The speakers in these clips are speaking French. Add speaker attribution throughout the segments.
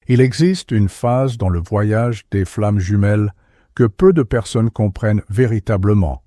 Speaker 1: Il existe une phase dans le voyage des flammes jumelles que peu de personnes comprennent véritablement,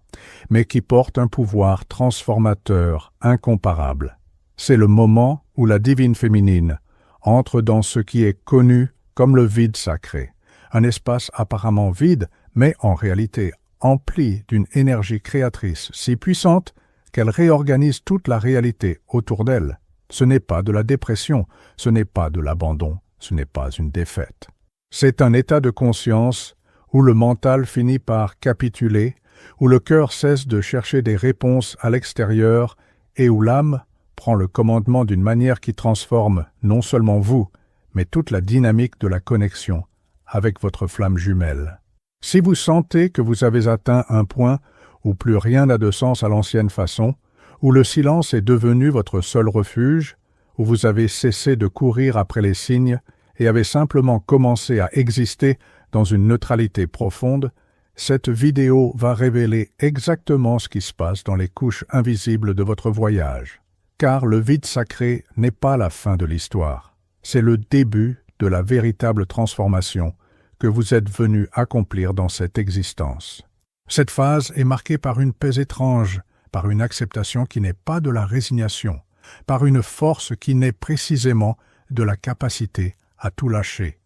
Speaker 1: mais qui porte un pouvoir transformateur incomparable. C'est le moment où la divine féminine entre dans ce qui est connu comme le vide sacré, un espace apparemment vide, mais en réalité empli d'une énergie créatrice si puissante qu'elle réorganise toute la réalité autour d'elle. Ce n'est pas de la dépression, ce n'est pas de l'abandon, ce n'est pas une défaite. C'est un état de conscience où le mental finit par capituler, où le cœur cesse de chercher des réponses à l'extérieur et où l'âme prend le commandement d'une manière qui transforme non seulement vous, mais toute la dynamique de la connexion avec votre flamme jumelle. Si vous sentez que vous avez atteint un point où plus rien n'a de sens à l'ancienne façon, où le silence est devenu votre seul refuge, où vous avez cessé de courir après les signes et avez simplement commencé à exister dans une neutralité profonde, cette vidéo va révéler exactement ce qui se passe dans les couches invisibles de votre voyage. Car le vide sacré n'est pas la fin de l'histoire, c'est le début de la véritable transformation que vous êtes venu accomplir dans cette existence. Cette phase est marquée par une paix étrange, par une acceptation qui n'est pas de la résignation, par une force qui naît précisément de la capacité à tout lâcher.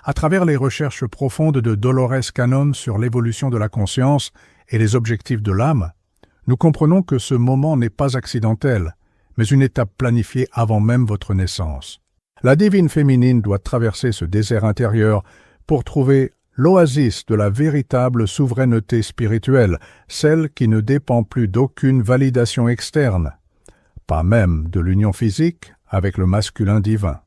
Speaker 1: À travers les recherches profondes de Dolores Cannon sur l'évolution de la conscience et les objectifs de l'âme, nous comprenons que ce moment n'est pas accidentel, mais une étape planifiée avant même votre naissance. La divine féminine doit traverser ce désert intérieur pour trouver l'oasis de la véritable souveraineté spirituelle, celle qui ne dépend plus d'aucune validation externe, pas même de l'union physique avec le masculin divin.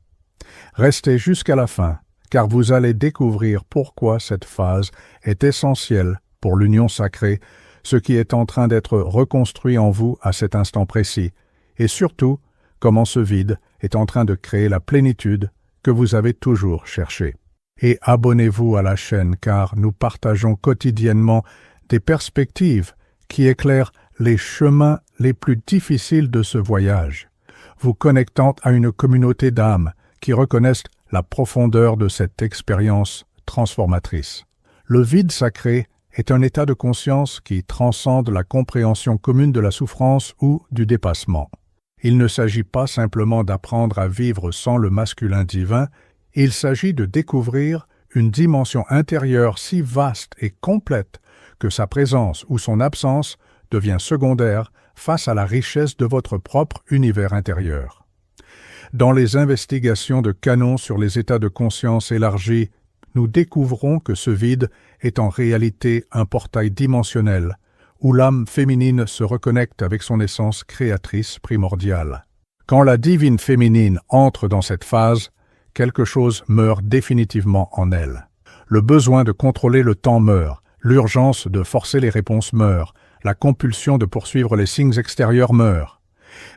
Speaker 1: Restez jusqu'à la fin, car vous allez découvrir pourquoi cette phase est essentielle pour l'union sacrée, ce qui est en train d'être reconstruit en vous à cet instant précis, et surtout, comment ce vide est en train de créer la plénitude que vous avez toujours cherchée. Et abonnez-vous à la chaîne car nous partageons quotidiennement des perspectives qui éclairent les chemins les plus difficiles de ce voyage, vous connectant à une communauté d'âmes qui reconnaissent la profondeur de cette expérience transformatrice. Le vide sacré est un état de conscience qui transcende la compréhension commune de la souffrance ou du dépassement. Il ne s'agit pas simplement d'apprendre à vivre sans le masculin divin, il s'agit de découvrir une dimension intérieure si vaste et complète que sa présence ou son absence devient secondaire face à la richesse de votre propre univers intérieur. Dans les investigations de Cannon sur les états de conscience élargis, nous découvrons que ce vide est en réalité un portail dimensionnel où l'âme féminine se reconnecte avec son essence créatrice primordiale. Quand la divine féminine entre dans cette phase, quelque chose meurt définitivement en elle. Le besoin de contrôler le temps meurt, l'urgence de forcer les réponses meurt, la compulsion de poursuivre les signes extérieurs meurt.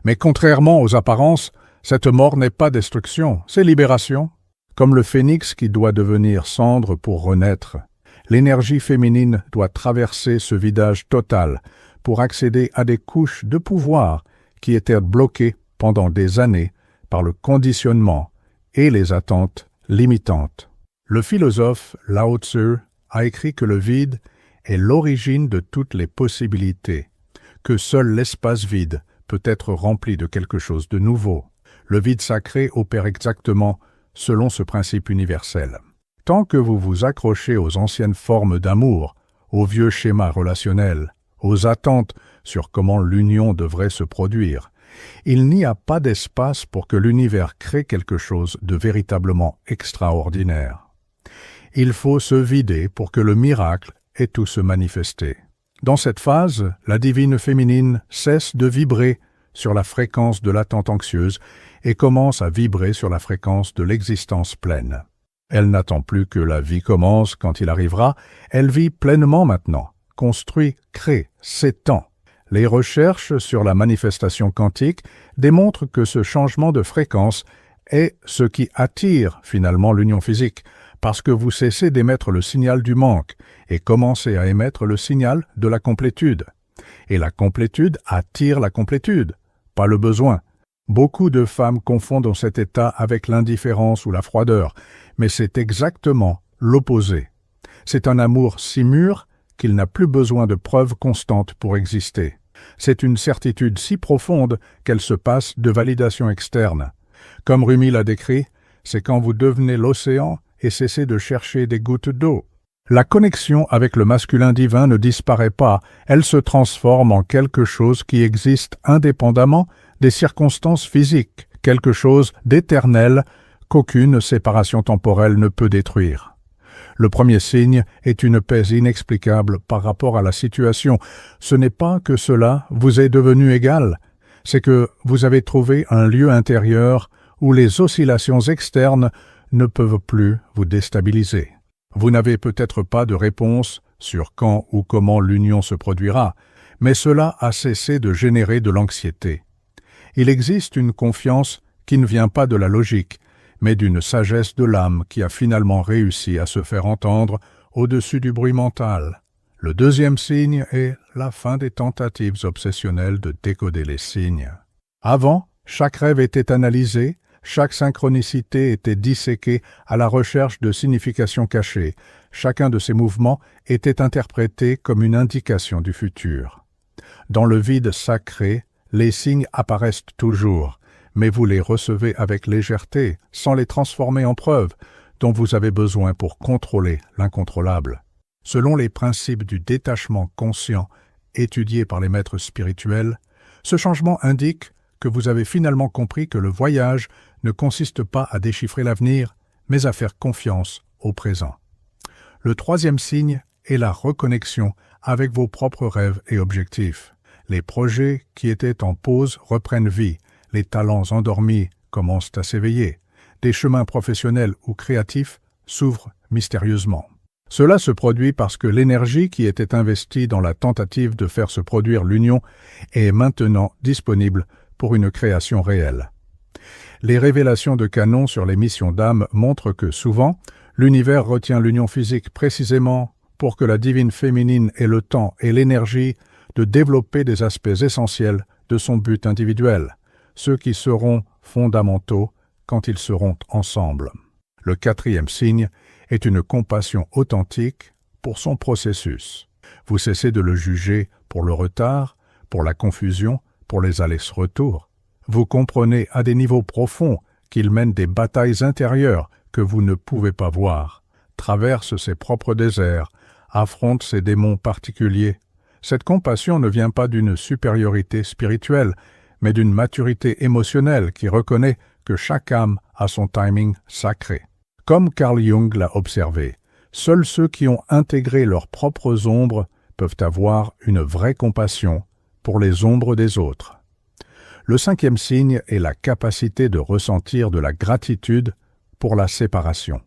Speaker 1: Mais contrairement aux apparences, cette mort n'est pas destruction, c'est libération. Comme le phénix qui doit devenir cendre pour renaître, l'énergie féminine doit traverser ce vidage total pour accéder à des couches de pouvoir qui étaient bloquées pendant des années par le conditionnement et les attentes limitantes. Le philosophe Lao Tzu a écrit que le vide est l'origine de toutes les possibilités, que seul l'espace vide peut être rempli de quelque chose de nouveau. Le vide sacré opère exactement selon ce principe universel. Tant que vous vous accrochez aux anciennes formes d'amour, aux vieux schémas relationnels, aux attentes sur comment l'union devrait se produire, il n'y a pas d'espace pour que l'univers crée quelque chose de véritablement extraordinaire. Il faut se vider pour que le miracle ait tout se manifester. Dans cette phase, la divine féminine cesse de vibrer sur la fréquence de l'attente anxieuse et commence à vibrer sur la fréquence de l'existence pleine. Elle n'attend plus que la vie commence quand il arrivera, elle vit pleinement maintenant, construit, crée, s'étend. Les recherches sur la manifestation quantique démontrent que ce changement de fréquence est ce qui attire finalement l'union physique, parce que vous cessez d'émettre le signal du manque et commencez à émettre le signal de la complétude. Et la complétude attire la complétude, pas le besoin. Beaucoup de femmes confondent cet état avec l'indifférence ou la froideur, mais c'est exactement l'opposé. C'est un amour si mûr qu'il n'a plus besoin de preuves constantes pour exister. C'est une certitude si profonde qu'elle se passe de validation externe. Comme Rumi l'a décrit, c'est quand vous devenez l'océan et cessez de chercher des gouttes d'eau. La connexion avec le masculin divin ne disparaît pas, elle se transforme en quelque chose qui existe indépendamment des circonstances physiques, quelque chose d'éternel qu'aucune séparation temporelle ne peut détruire. Le premier signe est une paix inexplicable par rapport à la situation. Ce n'est pas que cela vous est devenu égal, c'est que vous avez trouvé un lieu intérieur où les oscillations externes ne peuvent plus vous déstabiliser. Vous n'avez peut-être pas de réponse sur quand ou comment l'union se produira, mais cela a cessé de générer de l'anxiété. Il existe une confiance qui ne vient pas de la logique, mais d'une sagesse de l'âme qui a finalement réussi à se faire entendre au-dessus du bruit mental. Le deuxième signe est la fin des tentatives obsessionnelles de décoder les signes. Avant, chaque rêve était analysé, chaque synchronicité était disséquée à la recherche de significations cachées. Chacun de ces mouvements était interprété comme une indication du futur. Dans le vide sacré, les signes apparaissent toujours, mais vous les recevez avec légèreté, sans les transformer en preuves, dont vous avez besoin pour contrôler l'incontrôlable. Selon les principes du détachement conscient étudiés par les maîtres spirituels, ce changement indique que vous avez finalement compris que le voyage ne consiste pas à déchiffrer l'avenir, mais à faire confiance au présent. Le troisième signe est la reconnexion avec vos propres rêves et objectifs. Les projets qui étaient en pause reprennent vie, les talents endormis commencent à s'éveiller, des chemins professionnels ou créatifs s'ouvrent mystérieusement. Cela se produit parce que l'énergie qui était investie dans la tentative de faire se produire l'union est maintenant disponible pour une création réelle. Les révélations de Canon sur les missions d'âme montrent que souvent, l'univers retient l'union physique précisément pour que la divine féminine ait le temps et l'énergie de développer des aspects essentiels de son but individuel, ceux qui seront fondamentaux quand ils seront ensemble. Le quatrième signe est une compassion authentique pour son processus. Vous cessez de le juger pour le retard, pour la confusion, pour les allers-retours. Vous comprenez à des niveaux profonds qu'il mène des batailles intérieures que vous ne pouvez pas voir, traverse ses propres déserts, affronte ses démons particuliers. Cette compassion ne vient pas d'une supériorité spirituelle, mais d'une maturité émotionnelle qui reconnaît que chaque âme a son timing sacré. Comme Carl Jung l'a observé, seuls ceux qui ont intégré leurs propres ombres peuvent avoir une vraie compassion pour les ombres des autres. Le cinquième signe est la capacité de ressentir de la gratitude pour la séparation.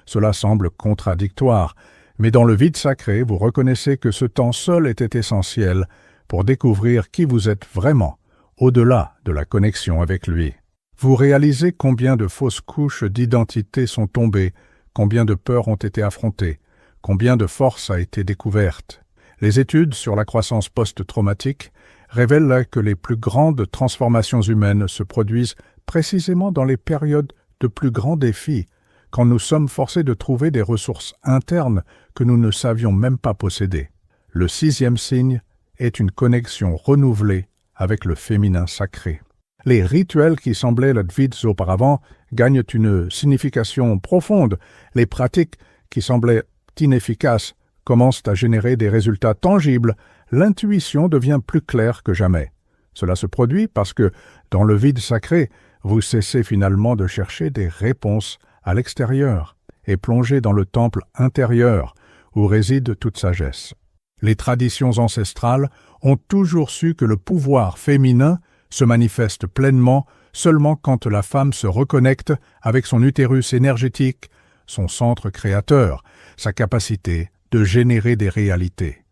Speaker 1: Cela semble contradictoire, mais dans le vide sacré, vous reconnaissez que ce temps seul était essentiel pour découvrir qui vous êtes vraiment, au-delà de la connexion avec lui. Vous réalisez combien de fausses couches d'identité sont tombées, combien de peurs ont été affrontées, combien de force a été découverte. Les études sur la croissance post-traumatique révèlent que les plus grandes transformations humaines se produisent précisément dans les périodes de plus grands défis, quand nous sommes forcés de trouver des ressources internes que nous ne savions même pas posséder. Le sixième signe est une connexion renouvelée avec le féminin sacré. Les rituels qui semblaient vides auparavant gagnent une signification profonde. Les pratiques qui semblaient inefficaces commencent à générer des résultats tangibles. L'intuition devient plus claire que jamais. Cela se produit parce que, dans le vide sacré, vous cessez finalement de chercher des réponses à l'extérieur et plongez dans le temple intérieur où réside toute sagesse. Les traditions ancestrales ont toujours su que le pouvoir féminin se manifeste pleinement seulement quand la femme se reconnecte avec son utérus énergétique, son centre créateur, sa capacité de générer des réalités.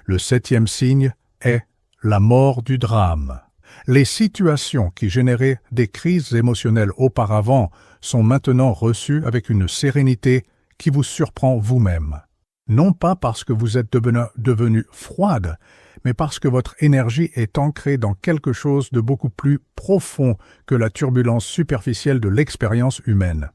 Speaker 1: Le septième signe est la mort du drame. Les situations qui généraient des crises émotionnelles auparavant sont maintenant reçues avec une sérénité qui vous surprend vous-même. Non pas parce que vous êtes devenu froide, mais parce que votre énergie est ancrée dans quelque chose de beaucoup plus profond que la turbulence superficielle de l'expérience humaine.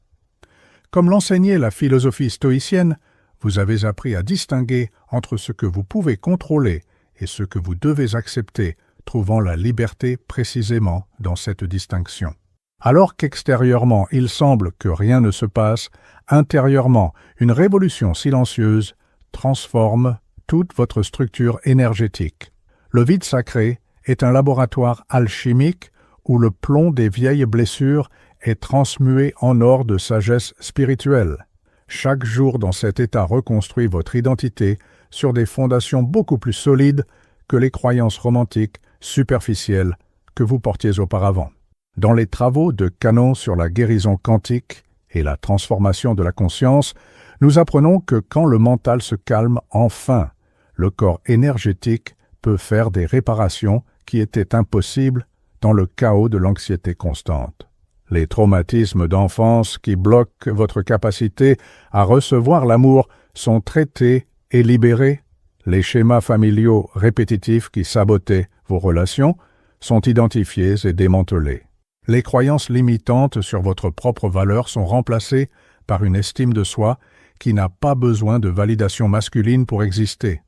Speaker 1: Comme l'enseignait la philosophie stoïcienne, vous avez appris à distinguer entre ce que vous pouvez contrôler et ce que vous devez accepter, trouvant la liberté précisément dans cette distinction. Alors qu'extérieurement il semble que rien ne se passe, intérieurement une révolution silencieuse transforme toute votre structure énergétique. Le vide sacré est un laboratoire alchimique où le plomb des vieilles blessures est transmué en or de sagesse spirituelle. Chaque jour dans cet état reconstruit votre identité sur des fondations beaucoup plus solides que les croyances romantiques superficielles que vous portiez auparavant. Dans les travaux de Canon sur la guérison quantique et la transformation de la conscience, nous apprenons que quand le mental se calme enfin, le corps énergétique peut faire des réparations qui étaient impossibles dans le chaos de l'anxiété constante. Les traumatismes d'enfance qui bloquent votre capacité à recevoir l'amour sont traités et libérés. Les schémas familiaux répétitifs qui sabotaient vos relations sont identifiés et démantelés. Les croyances limitantes sur votre propre valeur sont remplacées par une estime de soi qui n'a pas besoin de validation masculine pour exister.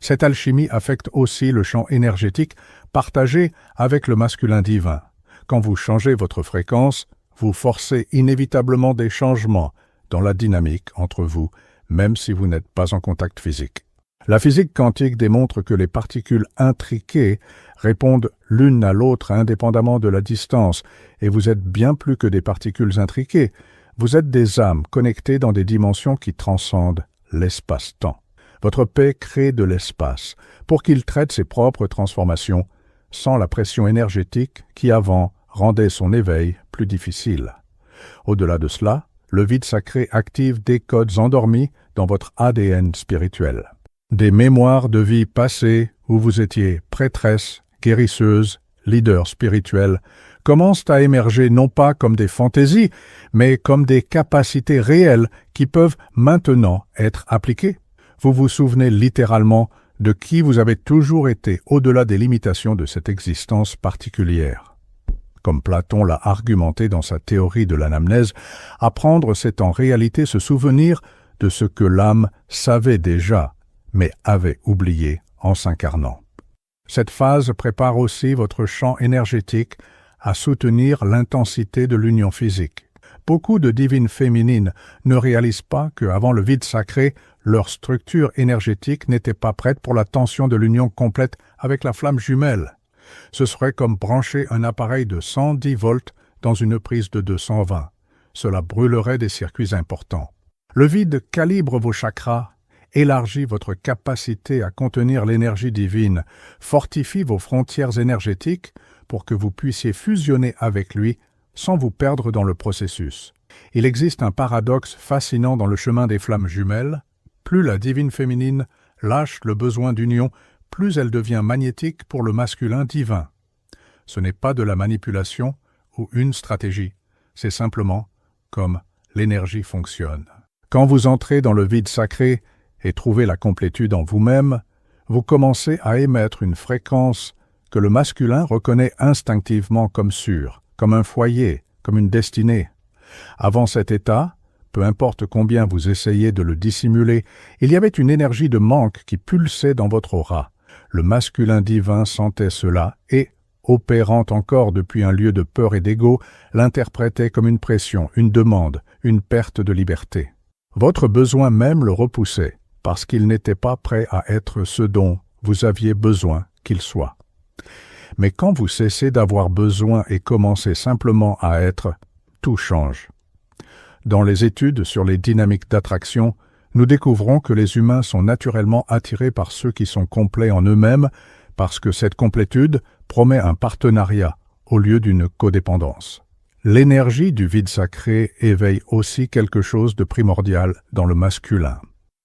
Speaker 1: Cette alchimie affecte aussi le champ énergétique partagé avec le masculin divin. Quand vous changez votre fréquence, vous forcez inévitablement des changements dans la dynamique entre vous, même si vous n'êtes pas en contact physique. La physique quantique démontre que les particules intriquées répondent l'une à l'autre indépendamment de la distance, et vous êtes bien plus que des particules intriquées. Vous êtes des âmes connectées dans des dimensions qui transcendent l'espace-temps. Votre paix crée de l'espace pour qu'il traite ses propres transformations sans la pression énergétique qui avant rendait son éveil plus difficile. Au-delà de cela, le vide sacré active des codes endormis dans votre ADN spirituel. Des mémoires de vie passées où vous étiez prêtresse, guérisseuse, leader spirituel, commencent à émerger non pas comme des fantaisies, mais comme des capacités réelles qui peuvent maintenant être appliquées. Vous vous souvenez littéralement de qui vous avez toujours été au-delà des limitations de cette existence particulière. Comme Platon l'a argumenté dans sa théorie de l'anamnèse, apprendre c'est en réalité se souvenir de ce que l'âme savait déjà, mais avait oublié en s'incarnant. Cette phase prépare aussi votre champ énergétique à soutenir l'intensité de l'union physique. Beaucoup de divines féminines ne réalisent pas qu'avant le vide sacré, leur structure énergétique n'était pas prête pour la tension de l'union complète avec la flamme jumelle. Ce serait comme brancher un appareil de 110 volts dans une prise de 220. Cela brûlerait des circuits importants. Le vide calibre vos chakras, élargit votre capacité à contenir l'énergie divine, fortifie vos frontières énergétiques pour que vous puissiez fusionner avec lui sans vous perdre dans le processus. Il existe un paradoxe fascinant dans le chemin des flammes jumelles. Plus la divine féminine lâche le besoin d'union, plus elle devient magnétique pour le masculin divin. Ce n'est pas de la manipulation ou une stratégie, c'est simplement comme l'énergie fonctionne. Quand vous entrez dans le vide sacré et trouvez la complétude en vous-même, vous commencez à émettre une fréquence que le masculin reconnaît instinctivement comme sûre, comme un foyer, comme une destinée. Avant cet état, peu importe combien vous essayez de le dissimuler, il y avait une énergie de manque qui pulsait dans votre aura. Le masculin divin sentait cela et, opérant encore depuis un lieu de peur et d'ego, l'interprétait comme une pression, une demande, une perte de liberté. Votre besoin même le repoussait, parce qu'il n'était pas prêt à être ce dont vous aviez besoin qu'il soit. Mais quand vous cessez d'avoir besoin et commencez simplement à être, tout change. Dans les études sur les dynamiques d'attraction, nous découvrons que les humains sont naturellement attirés par ceux qui sont complets en eux-mêmes parce que cette complétude promet un partenariat au lieu d'une codépendance. L'énergie du vide sacré éveille aussi quelque chose de primordial dans le masculin.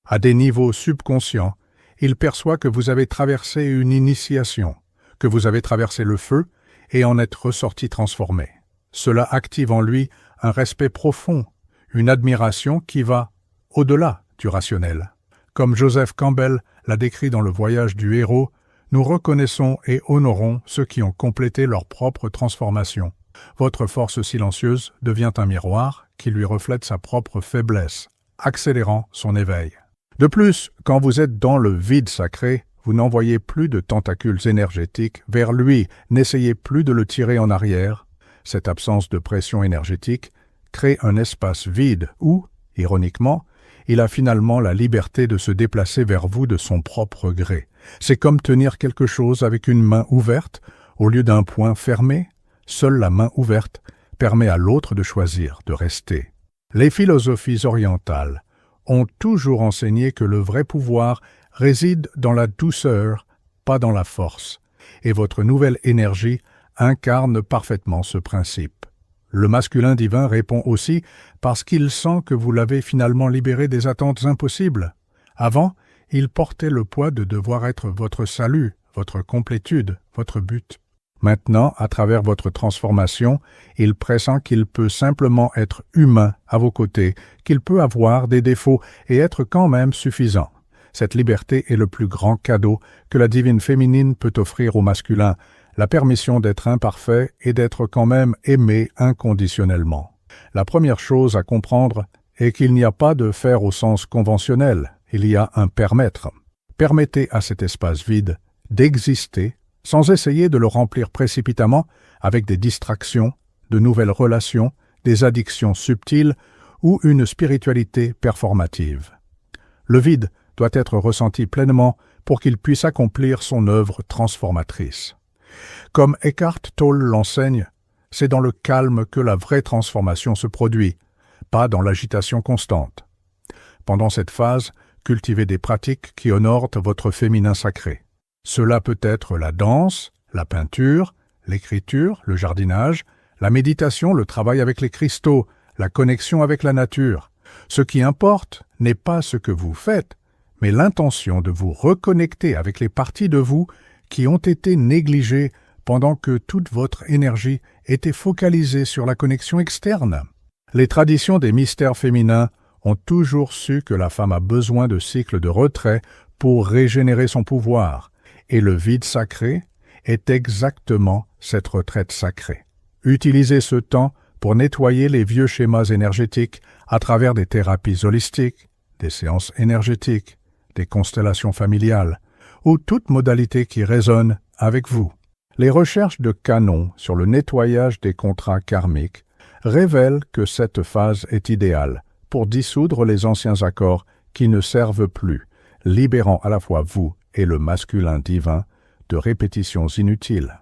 Speaker 1: À des niveaux subconscients, il perçoit que vous avez traversé une initiation, que vous avez traversé le feu et en êtes ressorti transformé. Cela active en lui un respect profond, une admiration qui va au-delà du rationnel. Comme Joseph Campbell l'a décrit dans Le Voyage du héros, nous reconnaissons et honorons ceux qui ont complété leur propre transformation. Votre force silencieuse devient un miroir qui lui reflète sa propre faiblesse, accélérant son éveil. De plus, quand vous êtes dans le vide sacré, vous n'envoyez plus de tentacules énergétiques vers lui, n'essayez plus de le tirer en arrière. Cette absence de pression énergétique crée un espace vide où, ironiquement, il a finalement la liberté de se déplacer vers vous de son propre gré. C'est comme tenir quelque chose avec une main ouverte au lieu d'un poing fermé. Seule la main ouverte permet à l'autre de choisir, de rester. Les philosophies orientales ont toujours enseigné que le vrai pouvoir réside dans la douceur, pas dans la force, et votre nouvelle énergie incarne parfaitement ce principe. Le masculin divin répond aussi parce qu'il sent que vous l'avez finalement libéré des attentes impossibles. Avant, il portait le poids de devoir être votre salut, votre complétude, votre but. Maintenant, à travers votre transformation, il pressent qu'il peut simplement être humain à vos côtés, qu'il peut avoir des défauts et être quand même suffisant. Cette liberté est le plus grand cadeau que la divine féminine peut offrir au masculin, la permission d'être imparfait et d'être quand même aimé inconditionnellement. La première chose à comprendre est qu'il n'y a pas de faire au sens conventionnel, il y a un permettre. Permettez à cet espace vide d'exister sans essayer de le remplir précipitamment avec des distractions, de nouvelles relations, des addictions subtiles ou une spiritualité performative. Le vide doit être ressenti pleinement pour qu'il puisse accomplir son œuvre transformatrice. Comme Eckhart Tolle l'enseigne, c'est dans le calme que la vraie transformation se produit, pas dans l'agitation constante. Pendant cette phase, cultivez des pratiques qui honorent votre féminin sacré. Cela peut être la danse, la peinture, l'écriture, le jardinage, la méditation, le travail avec les cristaux, la connexion avec la nature. Ce qui importe n'est pas ce que vous faites, mais l'intention de vous reconnecter avec les parties de vous qui ont été négligées pendant que toute votre énergie était focalisée sur la connexion externe. Les traditions des mystères féminins ont toujours su que la femme a besoin de cycles de retrait pour régénérer son pouvoir, et le vide sacré est exactement cette retraite sacrée. Utilisez ce temps pour nettoyer les vieux schémas énergétiques à travers des thérapies holistiques, des séances énergétiques, des constellations familiales, ou toute modalité qui résonne avec vous. Les recherches de Canon sur le nettoyage des contrats karmiques révèlent que cette phase est idéale pour dissoudre les anciens accords qui ne servent plus, libérant à la fois vous et le masculin divin de répétitions inutiles.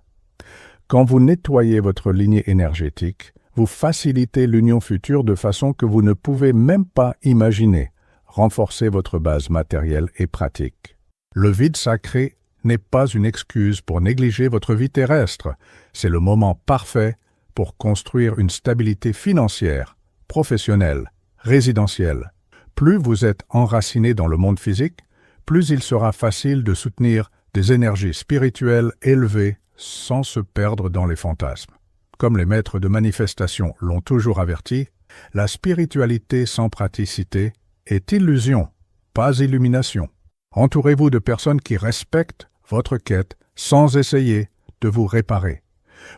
Speaker 1: Quand vous nettoyez votre lignée énergétique, vous facilitez l'union future de façon que vous ne pouvez même pas imaginer. Renforcez votre base matérielle et pratique. Le vide sacré n'est pas une excuse pour négliger votre vie terrestre, c'est le moment parfait pour construire une stabilité financière, professionnelle, résidentielle. Plus vous êtes enraciné dans le monde physique, plus il sera facile de soutenir des énergies spirituelles élevées sans se perdre dans les fantasmes. Comme les maîtres de manifestation l'ont toujours averti, la spiritualité sans praticité est illusion, pas illumination. Entourez-vous de personnes qui respectent votre quête sans essayer de vous réparer.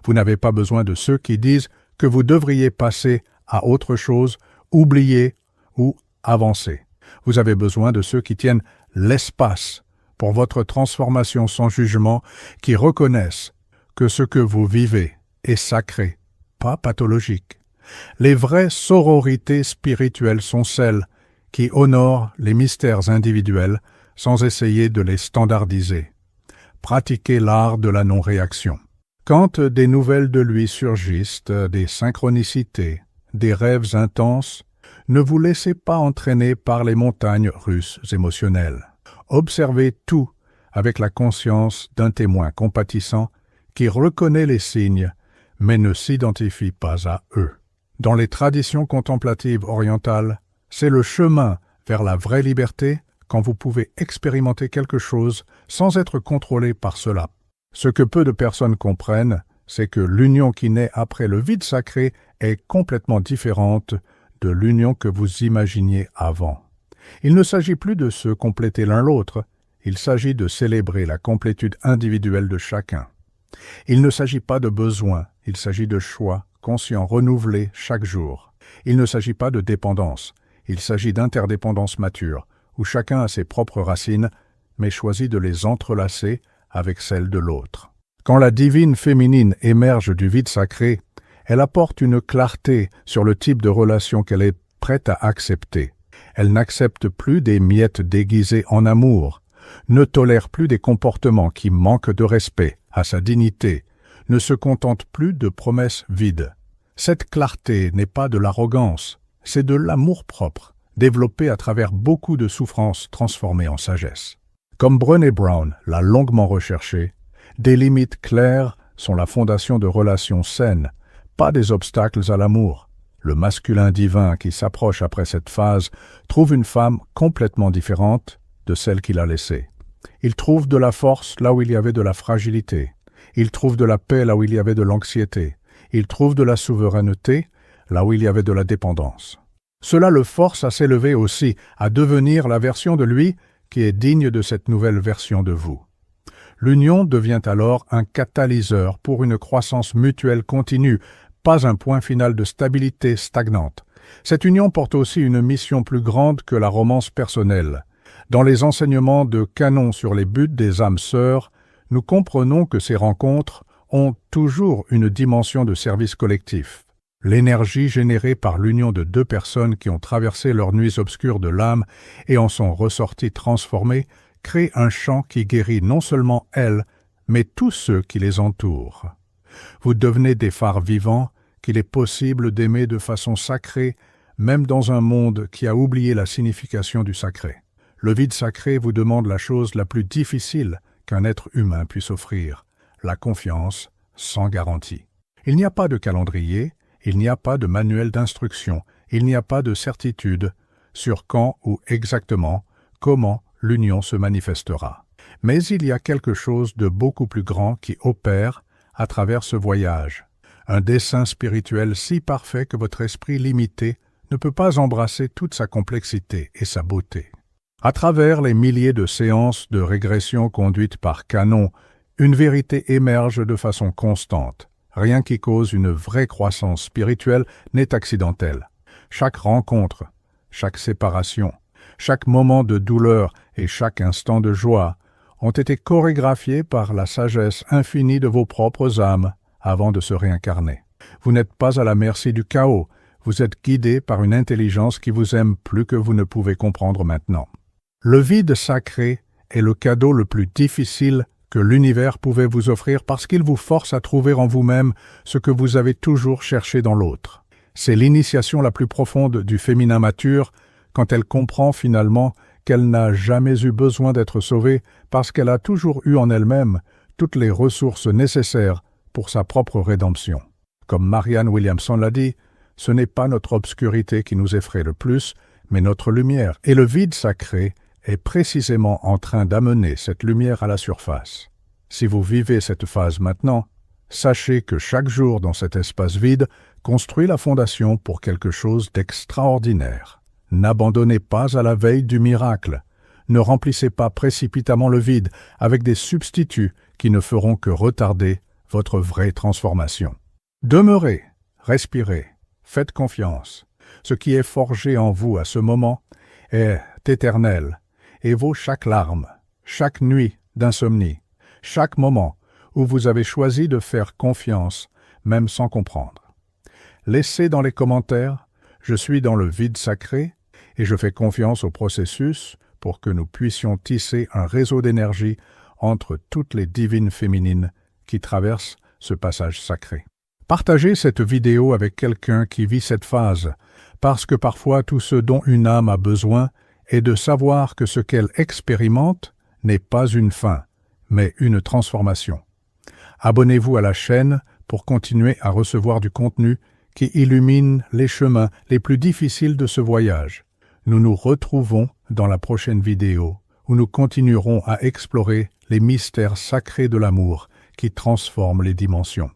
Speaker 1: Vous n'avez pas besoin de ceux qui disent que vous devriez passer à autre chose, oublier ou avancer. Vous avez besoin de ceux qui tiennent l'espace pour votre transformation sans jugement, qui reconnaissent que ce que vous vivez est sacré, pas pathologique. Les vraies sororités spirituelles sont celles qui honorent les mystères individuels sans essayer de les standardiser. Pratiquez l'art de la non-réaction. Quand des nouvelles de lui surgissent, des synchronicités, des rêves intenses, ne vous laissez pas entraîner par les montagnes russes émotionnelles. Observez tout avec la conscience d'un témoin compatissant qui reconnaît les signes, mais ne s'identifie pas à eux. Dans les traditions contemplatives orientales, c'est le chemin vers la vraie liberté quand vous pouvez expérimenter quelque chose sans être contrôlé par cela. Ce que peu de personnes comprennent, c'est que l'union qui naît après le vide sacré est complètement différente de l'union que vous imaginiez avant. Il ne s'agit plus de se compléter l'un l'autre, Il s'agit de célébrer la complétude individuelle de chacun. Il ne s'agit pas de besoins, il s'agit de choix conscients renouvelés chaque jour. Il ne s'agit pas de dépendance, il s'agit d'interdépendance mature, où chacun a ses propres racines, mais choisit de les entrelacer avec celles de l'autre. Quand la divine féminine émerge du vide sacré, elle apporte une clarté sur le type de relation qu'elle est prête à accepter. Elle n'accepte plus des miettes déguisées en amour, ne tolère plus des comportements qui manquent de respect à sa dignité, ne se contente plus de promesses vides. Cette clarté n'est pas de l'arrogance, c'est de l'amour-propre, développé à travers beaucoup de souffrances transformées en sagesse. Comme Brené Brown l'a longuement recherché, des limites claires sont la fondation de relations saines, pas des obstacles à l'amour. Le masculin divin qui s'approche après cette phase trouve une femme complètement différente de celle qu'il a laissée. Il trouve de la force là où il y avait de la fragilité. Il trouve de la paix là où il y avait de l'anxiété. Il trouve de la souveraineté là où il y avait de la dépendance. Cela le force à s'élever aussi, à devenir la version de lui qui est digne de cette nouvelle version de vous. L'union devient alors un catalyseur pour une croissance mutuelle continue, pas un point final de stabilité stagnante. Cette union porte aussi une mission plus grande que la romance personnelle. Dans les enseignements de Canon sur les buts des âmes sœurs, nous comprenons que ces rencontres ont toujours une dimension de service collectif. L'énergie générée par l'union de deux personnes qui ont traversé leurs nuits obscures de l'âme et en sont ressorties transformées crée un champ qui guérit non seulement elles, mais tous ceux qui les entourent. Vous devenez des phares vivants qu'il est possible d'aimer de façon sacrée, même dans un monde qui a oublié la signification du sacré. Le vide sacré vous demande la chose la plus difficile qu'un être humain puisse offrir, la confiance sans garantie. Il n'y a pas de calendrier, il n'y a pas de manuel d'instruction, il n'y a pas de certitude sur quand ou exactement comment l'union se manifestera. Mais il y a quelque chose de beaucoup plus grand qui opère à travers ce voyage. Un dessein spirituel si parfait que votre esprit limité ne peut pas embrasser toute sa complexité et sa beauté. À travers les milliers de séances de régression conduites par Canon, une vérité émerge de façon constante. Rien qui cause une vraie croissance spirituelle n'est accidentel. Chaque rencontre, chaque séparation, chaque moment de douleur et chaque instant de joie ont été chorégraphiés par la sagesse infinie de vos propres âmes avant de se réincarner. Vous n'êtes pas à la merci du chaos, vous êtes guidé par une intelligence qui vous aime plus que vous ne pouvez comprendre maintenant. Le vide sacré est le cadeau le plus difficile que l'univers pouvait vous offrir parce qu'il vous force à trouver en vous-même ce que vous avez toujours cherché dans l'autre. C'est l'initiation la plus profonde du féminin mature quand elle comprend finalement qu'elle n'a jamais eu besoin d'être sauvée parce qu'elle a toujours eu en elle-même toutes les ressources nécessaires pour sa propre rédemption. Comme Marianne Williamson l'a dit, ce n'est pas notre obscurité qui nous effraie le plus, mais notre lumière. Et le vide sacré est précisément en train d'amener cette lumière à la surface. Si vous vivez cette phase maintenant, sachez que chaque jour dans cet espace vide construit la fondation pour quelque chose d'extraordinaire. N'abandonnez pas à la veille du miracle. Ne remplissez pas précipitamment le vide avec des substituts qui ne feront que retarder votre vraie transformation. Demeurez, respirez, faites confiance. Ce qui est forgé en vous à ce moment est éternel et vaut chaque larme, chaque nuit d'insomnie, chaque moment où vous avez choisi de faire confiance, même sans comprendre. Laissez dans les commentaires « Je suis dans le vide sacré et je fais confiance au processus pour que nous puissions tisser un réseau d'énergie entre toutes les divines féminines qui traversent ce passage sacré. » Partagez cette vidéo avec quelqu'un qui vit cette phase, parce que parfois tout ce dont une âme a besoin est de savoir que ce qu'elle expérimente n'est pas une fin, mais une transformation. Abonnez-vous à la chaîne pour continuer à recevoir du contenu qui illumine les chemins les plus difficiles de ce voyage. Nous nous retrouvons dans la prochaine vidéo où nous continuerons à explorer les mystères sacrés de l'amour qui transforment les dimensions.